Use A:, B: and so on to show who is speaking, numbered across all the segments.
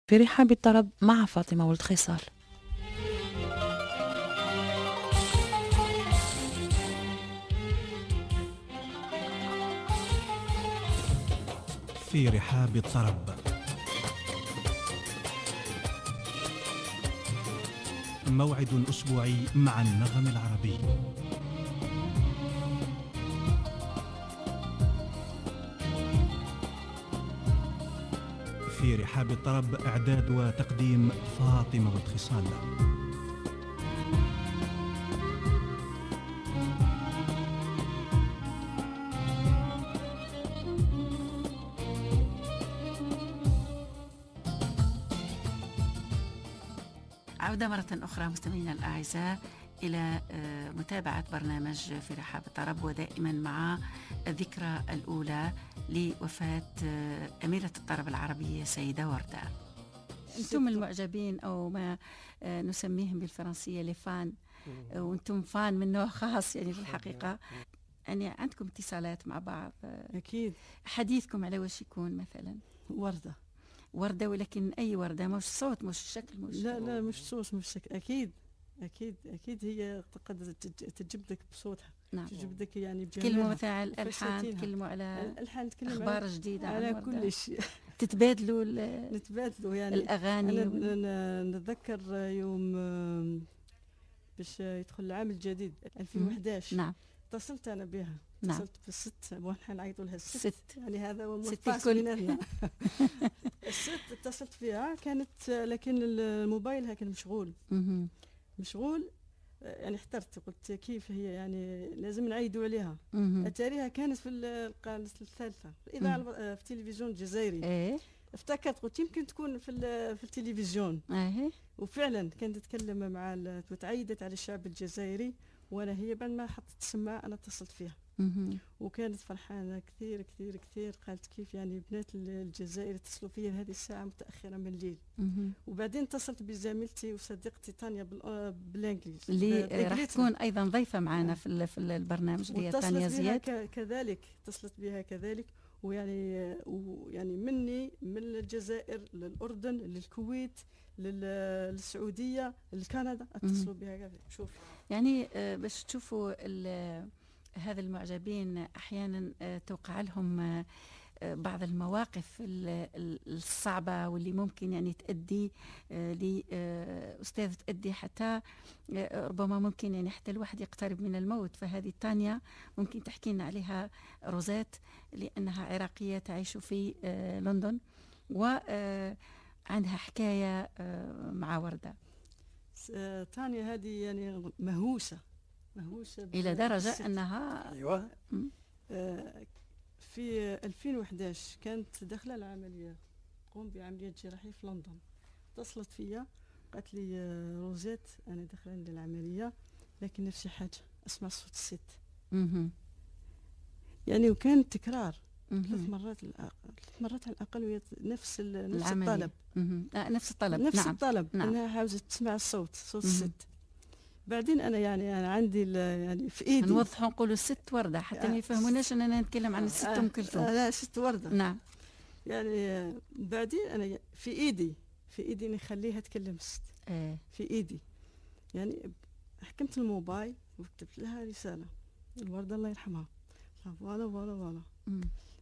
A: في رحاب الطرب مع فاطمة ولد خصال.
B: في رحاب الطرب موعد أسبوعي مع النغم العربي. في رحاب الطرب إعداد وتقديم فاطمة ولد خصال.
C: عودة مرة أخرى مستمعينا الأعزاء إلى متابعة برنامج في رحاب الطرب، ودائما مع الذكرى الأولى لوفاة أميرة الطرب العربية سيدة وردة. أنتم المعجبين أو ما نسميهم بالفرنسية لفان، وأنتم فان من نوع خاص يعني في الحقيقة. يعني عندكم اتصالات مع بعض
D: أكيد.
C: حديثكم على وش يكون مثلا؟ وردة، ولكن أي وردة، مش صوت مش شكل مش
D: لا مش صوت مش شكل. أكيد هي قد تجيب لك بصوتها.
C: نعم.
D: تجيب لك يعني
C: تكلموا مثلا على الألحان، تكلموا على
D: الألحان،
C: أخبار جديدة
D: على كل شيء.
C: نتبادلوا
D: يعني
C: الأغاني.
D: أنا نتذكر يوم باش يدخل العام الجديد 2011.
C: نعم.
D: اتصلت أنا بها.
C: نعم.
D: اتصلت بالست، ونحن نعيطوا لها الست. يعني هذا هو
C: ست الكل.
D: الست اتصلت فيها، كانت لكن الموبايل كان مشغول. يعني احترت، قلت كيف هي، يعني لازم نعيدوا عليها. اتاريها كانت في القناه الثالثه، الاذاعه في التلفزيون الجزائري. افتكرت، قلت يمكن تكون في التلفزيون. وفعلا كانت تتكلم مع وتعيدت على الشعب الجزائري، وانا هي بعد ما حطت السماعه انا اتصلت فيها. وكانت فرحانه كثير كثير كثير. قالت كيف يعني بنات الجزائر اتصلوا فيا هذه الساعه متاخره من الليل. وبعدين اتصلت بزميلتي وصديقتي تانيا بالانجليزي
C: اللي راح تكون ايضا ضيفه معنا في البرنامج، اللي هي تانيا زياد.
D: كذلك اتصلت بها كذلك. ويعني مني من الجزائر للاردن للكويت للسعوديه لكندا اتصلوا بها. شوف يعني
C: باش تشوفوا هذا المعجبين احيانا توقع لهم بعض المواقف الصعبة، واللي ممكن يعني تؤدي لأستاذ، تؤدي حتى ربما ممكن يعني حتى الواحد يقترب من الموت. فهذه تانيا ممكن تحكي لنا عليها روزات، لأنها عراقية تعيش في لندن، وعندها حكاية مع وردة.
D: تانيا هذه يعني مهووسة
C: إلى درجة أنها
E: أيوة.
D: في 2011 كانت داخله العمليه، قوم بعمليه جراحيه في لندن. اتصلت فيا قالت لي روزيت انا داخله للعمليه، لكن نفسي حاجه اسمع صوت الست. يعني وكان تكرار 3 مرات على الاقل، نفس الطلب.
C: نفس الطلب.
D: نفس
C: نعم.
D: الطلب.
C: نعم.
D: انها عاوزه تسمع صوت الست. بعدين انا عندي يعني في ايدي
C: نوضحوا نقولوا ست وردة حتى ما يفهموناش اننا نتكلم عن الست ام كلثوم.
D: لا، ست وردة.
C: نعم.
D: يعني بعدين انا في ايدي نخليها تكلم الست. في ايدي يعني حكمت الموبايل وكتبت لها رسالة الوردة الله يرحمها. فوالا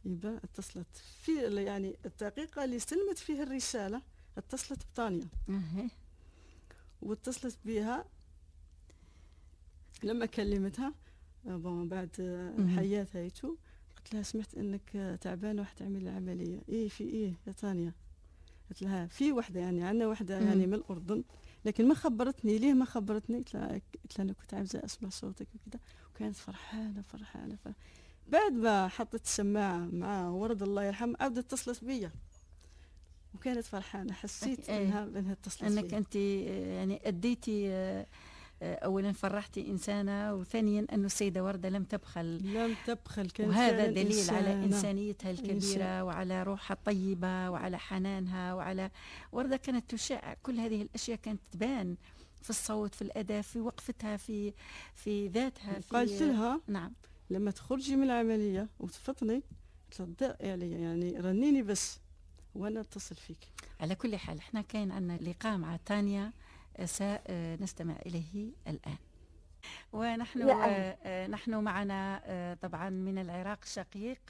D: يبقى اتصلت في يعني الدقيقة اللي استلمت فيها الرسالة اتصلت بطانيا. واتصلت بها لما كلمتها بعد حياتها قلت لها سمعت انك تعبانه وحتعمل العمليه. في يا تانيا؟ قلت لها في وحده، يعني عندنا وحده يعني من الاردن، لكن ما خبرتني. ليه ما خبرتني؟ قلت لها انا كنت عايزه اسمع صوتك وكذا. وكانت فرحانه. بعد ما حطت السماعه مع ورد الله يرحمها عاودت اتصلت بيا وكانت فرحانه. حسيت انها اتصلت
C: انك انت يعني اديتي أولا فرحتي إنسانة، وثانيا أن السيدة وردة لم تبخل. وهذا دليل على إنسانيتها الكبيرة وعلى روحها الطيبة وعلى حنانها. وعلى وردة كانت تشع كل هذه الأشياء، كانت تبان في الصوت، في الأداء، في وقفتها، في ذاتها.
D: قالت لها
C: نعم
D: لما تخرجي من العملية وتفطني يعني رنيني بس وانا اتصل فيك.
C: على كل حال احنا كان عندنا لقاء مع تانيا سنستمع إليه الآن. ونحن نحن معنا طبعا من العراق الشقيق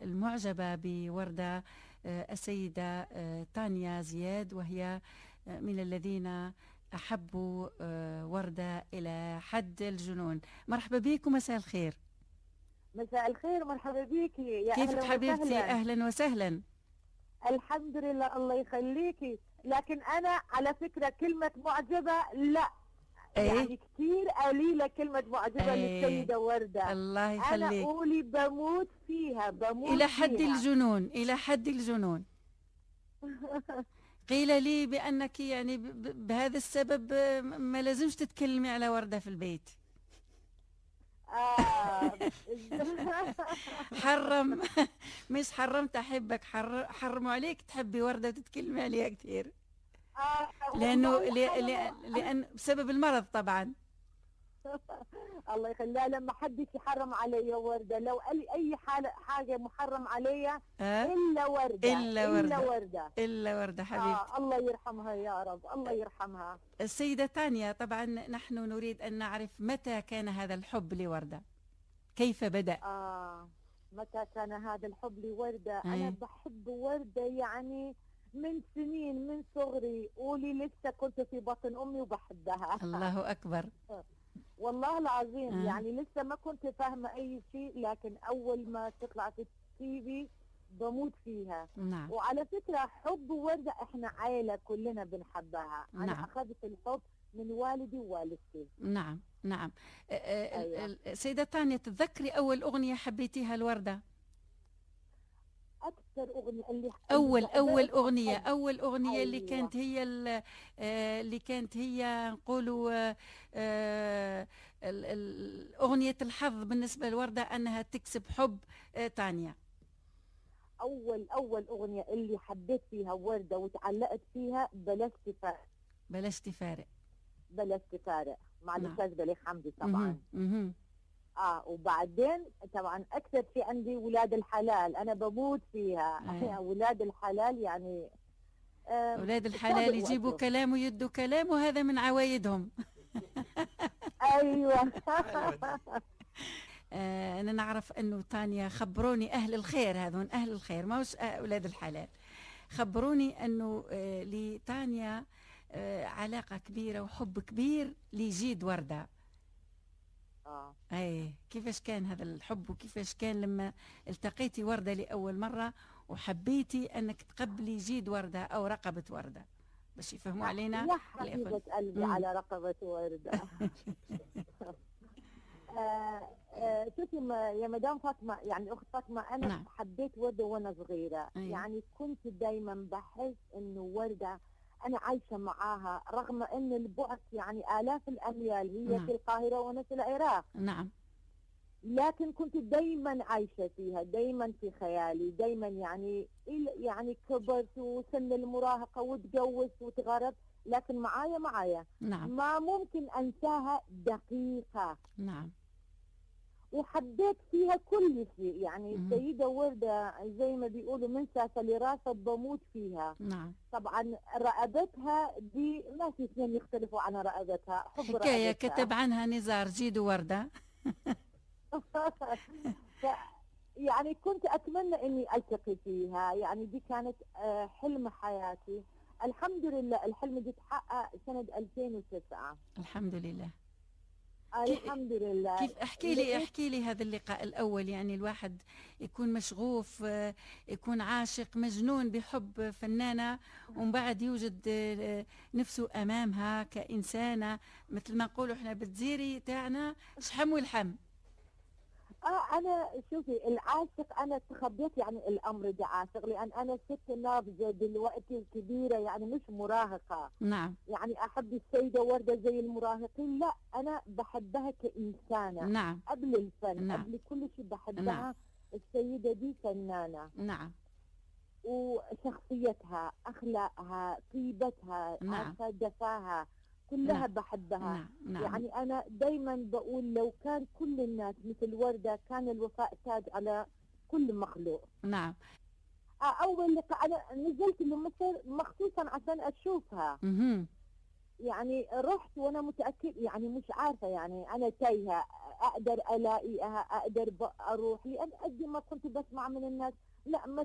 C: المعجبة بوردة السيدة تانيا زياد، وهي من الذين أحبوا وردة إلى حد الجنون. مرحبا بك ومساء الخير.
E: مساء الخير، مرحبا بك يا
C: كيفك حبيبتي؟
E: وسهلا.
C: أهلا وسهلا.
E: الحمد لله، الله يخليكي. لكن أنا على فكرة كلمة معجبة لا، يعني كثير قليلة كلمة معجبة للسيدة وردة.
C: الله يخليك.
E: أنا قولي بموت فيها، بموت
C: إلى حد
E: فيها.
C: الجنون، إلى حد الجنون. قيل لي بأنك يعني بهذا السبب ما لازمش تتكلمي على وردة في البيت. حرم مش حرمت أحبك، حرموا عليك تحبي وردة وتتكلمي عليها كثير. لأن بسبب المرض طبعا.
E: الله يخليها. لما حدش يحرم علي وردة، لو قال لي أي حاجة محرم عليها إلا وردة،
C: إلا وردة حبيبتي.
E: الله يرحمها يا رب، الله يرحمها.
C: السيدة تانيا، طبعا نحن نريد أن نعرف متى كان هذا الحب لوردة، كيف بدأ؟
E: متى كان هذا الحب لوردة؟ أنا بحب وردة يعني من سنين، من صغري. قولي لسه كنت في بطن أمي وبحبها.
C: الله أكبر.
E: والله العظيم. يعني لسه ما كنت فاهمة أي شيء، لكن أول ما تطلع في التيفي بموت فيها.
C: نعم.
E: وعلى فكرة حب وردة إحنا عائلة كلنا بنحبها.
C: نعم.
E: أنا أخذت الحب من والدي ووالدتي.
C: نعم نعم. سيدة تانيا، تتذكري أول أغنية حبيتيها الوردة؟
E: أكثر أغنية
C: أول أغنية اللي كانت هي اللي كانت هي نقولوا أغنية الحظ بالنسبة لوردة أنها تكسب حب تانيا.
E: أول أغنية اللي حبيت فيها وردة وتعلقت فيها بلاش تفارق مع الأستاذ بليغ حمدي طبعا. وبعدين طبعا اكثر شيء عندي ولاد الحلال، انا بموت فيها. ولاد الحلال يعني
C: ولاد الحلال يجيبوا كلام ويدوا كلام، وهذا من عوايدهم.
E: ايوه.
C: انا نعرف انه تانيا، خبروني اهل الخير، هذون اهل الخير ما هوش اولاد الحلال، خبروني انه لتانيا علاقة كبيرة وحب كبير لجيد وردة. كيفاش كان هذا الحب، وكيفاش كان لما التقيتي وردة لأول مرة وحبيتي أنك تقبلي جيد وردة أو رقبة وردة، باش يفهموا علينا
E: يا حبيبة قلبي على رقبة وردة. شوفي يا مدام فاطمة، يعني أخت فاطمة، أنا
C: نعم.
E: حبيت وردة وأنا صغيرة. يعني كنت دايما بحس إنه وردة أنا عايشة معاها رغم أن البعد يعني آلاف الأميال، هي في القاهرة وأنا في العراق.
C: نعم.
E: لكن كنت دايما عايشة فيها، دايما في خيالي، دايما يعني كبرت وسن المراهقة وتجوزت وتغربت، لكن معايا.
C: نعم.
E: ما ممكن أنساها دقيقة.
C: نعم.
E: وحبيت فيها كل شيء. يعني السيدة وردة زي ما بيقولوا من ساسة لراسة بموت فيها.
C: نعم.
E: طبعا رقبتها دي ما في اثنين يختلفوا عن رقبتها.
C: حكاية كتب عنها نزار جيد وردة.
E: يعني كنت أتمنى إني ألتقي فيها. يعني دي كانت حلم حياتي. الحمد لله الحلم ده تحقق سنة 2009.
C: الحمد لله.
E: الحمد لله.
C: كيف احكي لي هذا اللقاء الأول. يعني الواحد يكون مشغوف، يكون عاشق مجنون بحب فنانة، ومن بعد يوجد نفسه أمامها كإنسانة مثل ما نقولوا احنا بالجزيري تاعنا شحم والحم.
E: أنا شوفي العاشق، أنا تخبيت يعني الأمر ده عاشق، لأن أنا ست ناضجة دلوقتي كبيرة، يعني مش مراهقة.
C: نعم.
E: يعني أحب السيدة وردة زي المراهقين، لا أنا بحبها كإنسانة.
C: نعم.
E: قبل الفن.
C: نعم.
E: قبل كل شيء بحبها.
C: نعم.
E: السيدة دي فنانة.
C: نعم.
E: وشخصيتها، أخلاقها، طيبتها،
C: نعم.
E: دفاها كلها. نعم. بحبها.
C: نعم. نعم.
E: يعني أنا دايما بقول لو كان كل الناس مثل وردة كان الوفاء تاج على كل مخلوق.
C: نعم.
E: اول لقاء انا نزلت لمصر مخصوصا عشان اشوفها. يعني رحت وانا متاكد يعني مش عارفه يعني انا تايهه، اقدر الاقيها، اقدر اروح، لان قد ما كنت بسمع من الناس لا ما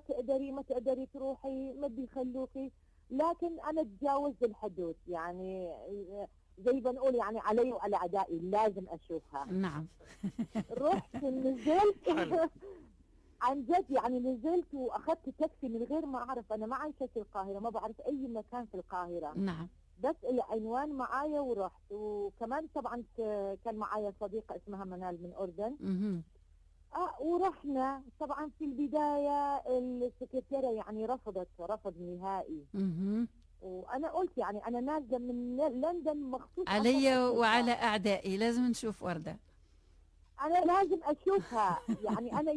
E: تقدري تروحي، ما بيخلوكي، لكن انا تجاوزت الحدود يعني زي ما نقول يعني علي وعلى اعدائي لازم اشوفها.
C: نعم.
E: رحت نزلت عن جد يعني نزلت واخذت تاكسي من غير ما اعرف، انا ما عايشه في القاهره، ما بعرف اي مكان في القاهره.
C: نعم.
E: بس العنوان معايا ورحت، وكمان طبعا كان معايا صديقه اسمها منال من اردن. ورحنا. طبعا في البدايه السكرتيره يعني رفض نهائي. وانا قلت يعني انا نازله من لندن مخصوص
C: علي وعلى اعدائي لازم نشوف ورده،
E: انا لازم اشوفها. يعني انا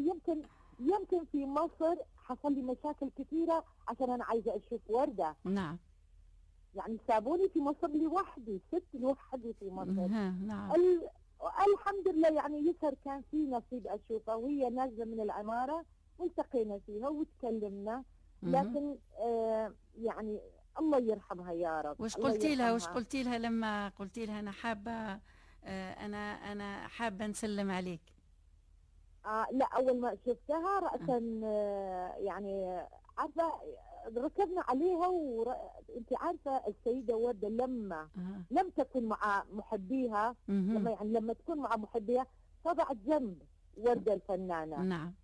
E: يمكن في مصر حصل لي مشاكل كثيره عشان انا عايزه اشوف ورده.
C: نعم.
E: يعني سابوني في مصر لوحدي، ست لوحدي في مصر.
C: نعم.
E: الحمد لله يعني يسر كان في نصيب اشوفها وهي نازله من العماره، والتقينا فيها وتكلمنا. لكن يعني الله يرحمها يا رب.
C: وش قلتي لها لما قلتي لها انا حابه انا حابه نسلم عليك؟
E: لا اول ما شفتها راسا يعني عارفه ركبنا عليها انت عارفه السيده ورده لم تكن مع محبيها، لما تكون مع محبيها تضع جنب ورده الفنانه.
C: نعم.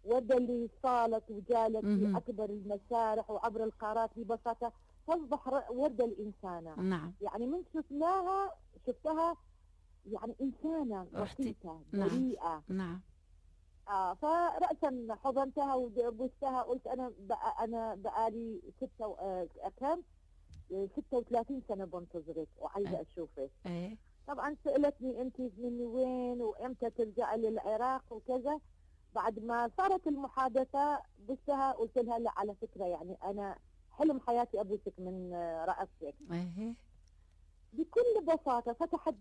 E: ورده اللي صالت وجالت في اكبر المسارح وعبر القارات ببساطه، تصبح ورده الانسانه.
C: نعم.
E: يعني من شفتها يعني انسانه رقيقه بريئه.
C: نعم.
E: فرأسا حضنتها وبوستها، قلت انا بقالي 36 سنه بنتظرك وعايزه اشوفك. طبعا سالتني انت من وين وامتى ترجعي للعراق وكذا. بعد ما صارت المحادثه بوستها قلت لها لا على فكره يعني انا حلم حياتي ابوسك من رأسك. بكل بساطه فتحت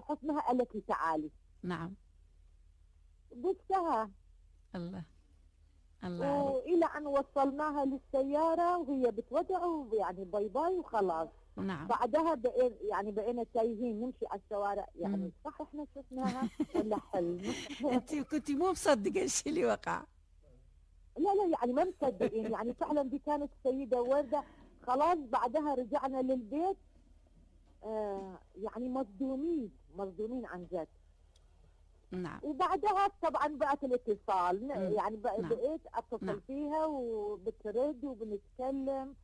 E: حضنها قالت لي تعالي.
C: نعم.
E: بوستها.
C: الله
E: والى ان وصلناها للسياره وهي بتودعه يعني باي باي وخلاص.
C: نعم.
E: بعدها بقينا تايهين نمشي على الشوارع، يعني صح احنا شفناها ولا حلم؟
C: انت كنت مو مصدقه الشيء اللي وقع.
E: لا يعني ما مصدقين، يعني فعلا دي كانت السيده ورده. خلاص بعدها رجعنا للبيت يعني مصدومين عن جد.
C: نعم.
E: وبعدها طبعا بقت الاتصال، يعني بقيت اتصل فيها وبترد وبنتكلم.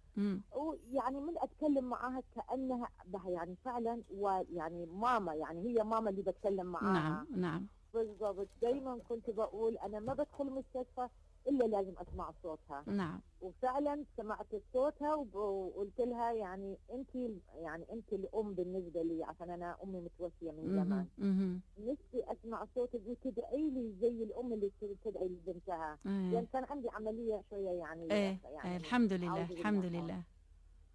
E: ويعني من اتكلم معاها كانها يعني فعلا ويعني ماما، يعني هي ماما اللي بتكلم معاها.
C: نعم.
E: بالضبط. دايما كنت بقول انا ما بدخل مستشفى الا لازم اسمع صوتها.
C: نعم.
E: وفعلا سمعت صوتها وقلت لها يعني انت الام بالنسبه لي، عشان انا امي متوفيه من زمان. نفسي اسمع صوتك وتدعي لي زي الام اللي تدعي لبنتها. يعني كان عندي عمليه شويه يعني.
C: يعني الحمد لله.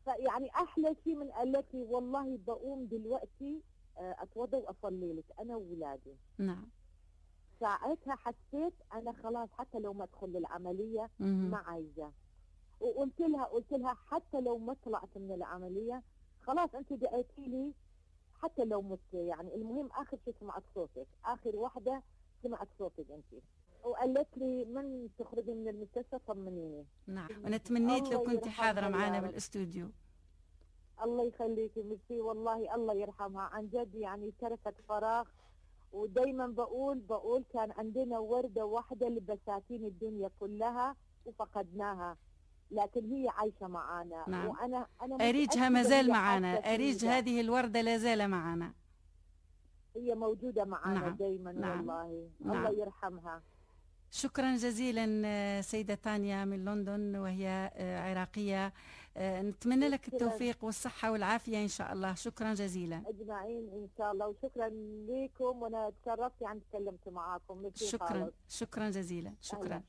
E: فيعني احلى شيء من قالت لي والله بقوم دلوقتي اتوضى واصلي لك انا واولادي.
C: نعم.
E: ساعتها حسيت انا خلاص حتى لو ما ادخل للعمليه ما عايزه. وقلت لها حتى لو ما طلعت من العمليه خلاص انت دعيتي لي حتى لو مت، يعني المهم اخر شيء سمعت صوتك، اخر واحده سمعت صوتك انت. وقالت لي من تخرجي من المستشفى طمنيني.
C: نعم. وانا تمنيت لو كنت حاضره معنا بالاستوديو.
E: الله يخليكي ميرسي والله، الله يرحمها عن جد، يعني تركت فراغ. ودايما بقول كان عندنا وردة واحدة لبساتين الدنيا كلها وفقدناها، لكن هي عايشة معانا.
C: نعم.
E: وأنا
C: أريجها ما زال معنا، أريج هذه الوردة لا زال معنا.
E: هي موجودة معانا. نعم. دايما. نعم. والله. نعم. الله يرحمها.
C: شكرا جزيلا سيدة تانيا من لندن وهي عراقية. نتمنى لك التوفيق والصحة والعافية إن شاء الله. شكرا جزيلا.
E: أجمعين إن شاء الله، وشكرا لكم، وأنا تشرفت يعني تكلمت معاكم.
C: شكرا جزيلا. شكرا.